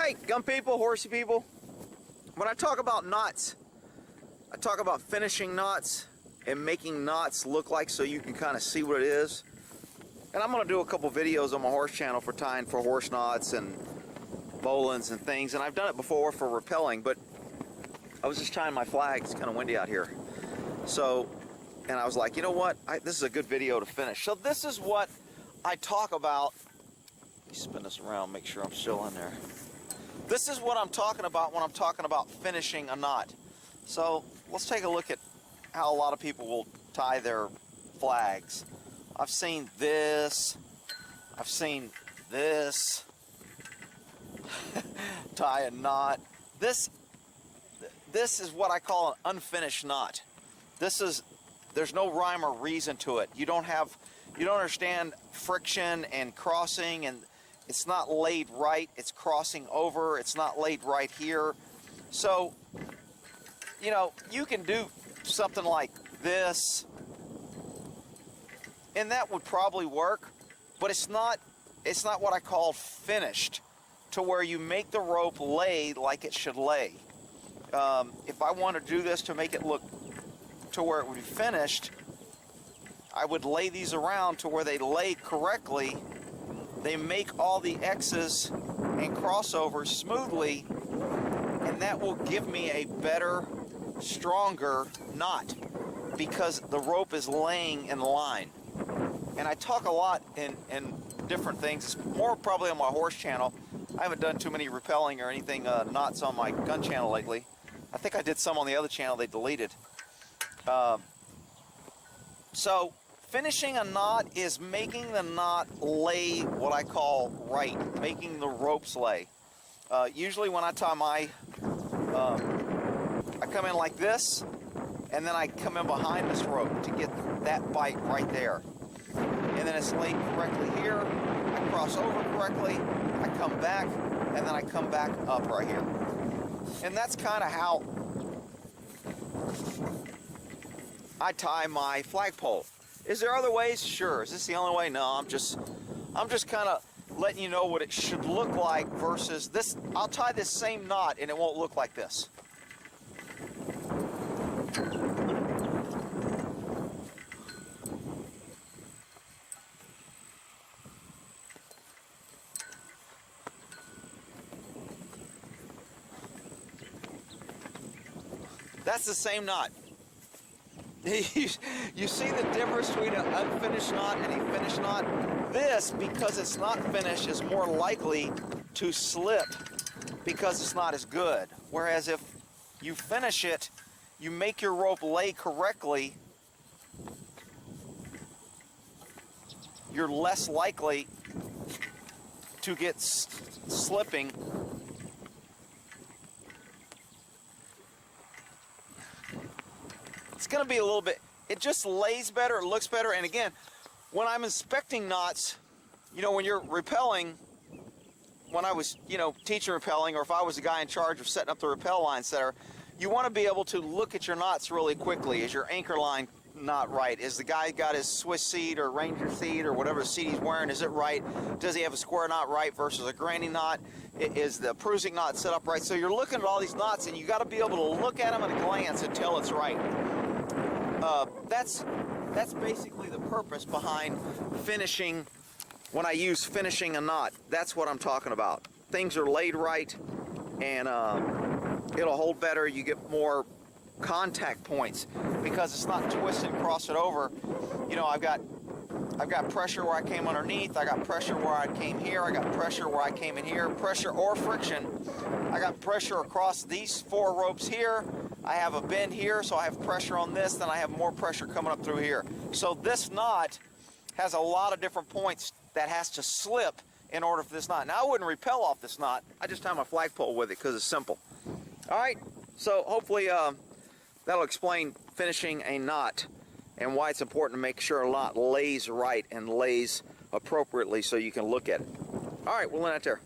Hey, gun people, horsey people. When I talk about knots, I talk about finishing knots and making knots look like so you can kind of see what it is. And I'm going to do a couple videos on my horse channel for tying for horse knots and bowlines and things. And I've done it before for rappelling, but I was just tying my flag. It's kind of windy out here. So, and I was like, you know what? This is a good video to finish. So this is what I talk about. Let me spin this around, make sure I'm still in there. This is what I'm talking about when I'm talking about finishing a knot. So let's take a look at how a lot of people will tie their flags. I've seen this. I've seen this. Tie a knot. This is what I call an unfinished knot. There's no rhyme or reason to it. You don't understand friction and crossing, and it's not laid right. It's crossing over. It's not laid right here. So, you know, you can do something like this, and that would probably work, but it's not what I call finished, to where you make the rope lay like it should lay. If I want to do this to make it look to where it would be finished, I would lay these around to where they lay correctly. They make all the X's and crossovers smoothly, and that will give me a better, stronger knot because the rope is laying in line. And I talk a lot in different things. It's more probably on my horse channel. I haven't done too many rappelling or anything knots on my gun channel lately. I think I did some on the other channel they deleted. So finishing a knot is making the knot lay what I call right, making the ropes lay. Usually when I tie my, I come in like this, and then I come in behind this rope to get that bite right there. And then it's laid correctly here, I cross over correctly, I come back, and then I come back up right here. And that's kind of how I tie my flagpole. Is there other ways? Sure. Is this the only way? No, I'm just kind of letting you know what it should look like versus this. I'll tie this same knot and it won't look like this. That's the same knot. You see the difference between an unfinished knot and a finished knot? This, because it's not finished, is more likely to slip because it's not as good. Whereas if you finish it, you make your rope lay correctly, you're less likely to get slipping. It's going to be a little bit, it just lays better, it looks better. And again, when I'm inspecting knots, you know, when you're rappelling, when I was, you know, teaching rappelling, or if I was the guy in charge of setting up the rappel line setter, you want to be able to look at your knots really quickly. Is your anchor line knot right? Is the guy got his Swiss seat or Ranger seat or whatever seat he's wearing, is it right? Does he have a square knot right versus a granny knot? Is the Prusik knot set up right? So you're looking at all these knots, and you got to be able to look at them at a glance and tell it's right. That's basically the purpose behind finishing. When I use finishing a knot, that's what I'm talking about. Things are laid right, and it'll hold better. You get more contact points because it's not twisted and cross it over. You know, I've got pressure where I came underneath. I got pressure where I came here. I got pressure where I came in here. Pressure or friction. I got pressure across these four ropes here. I have a bend here, so I have pressure on this, then I have more pressure coming up through here. So this knot has a lot of different points that has to slip in order for this knot. Now I wouldn't rappel off this knot. I just tie my flagpole with it because it's simple. Alright, so hopefully that'll explain finishing a knot and why it's important to make sure a knot lays right and lays appropriately so you can look at it. Alright, we'll end it there.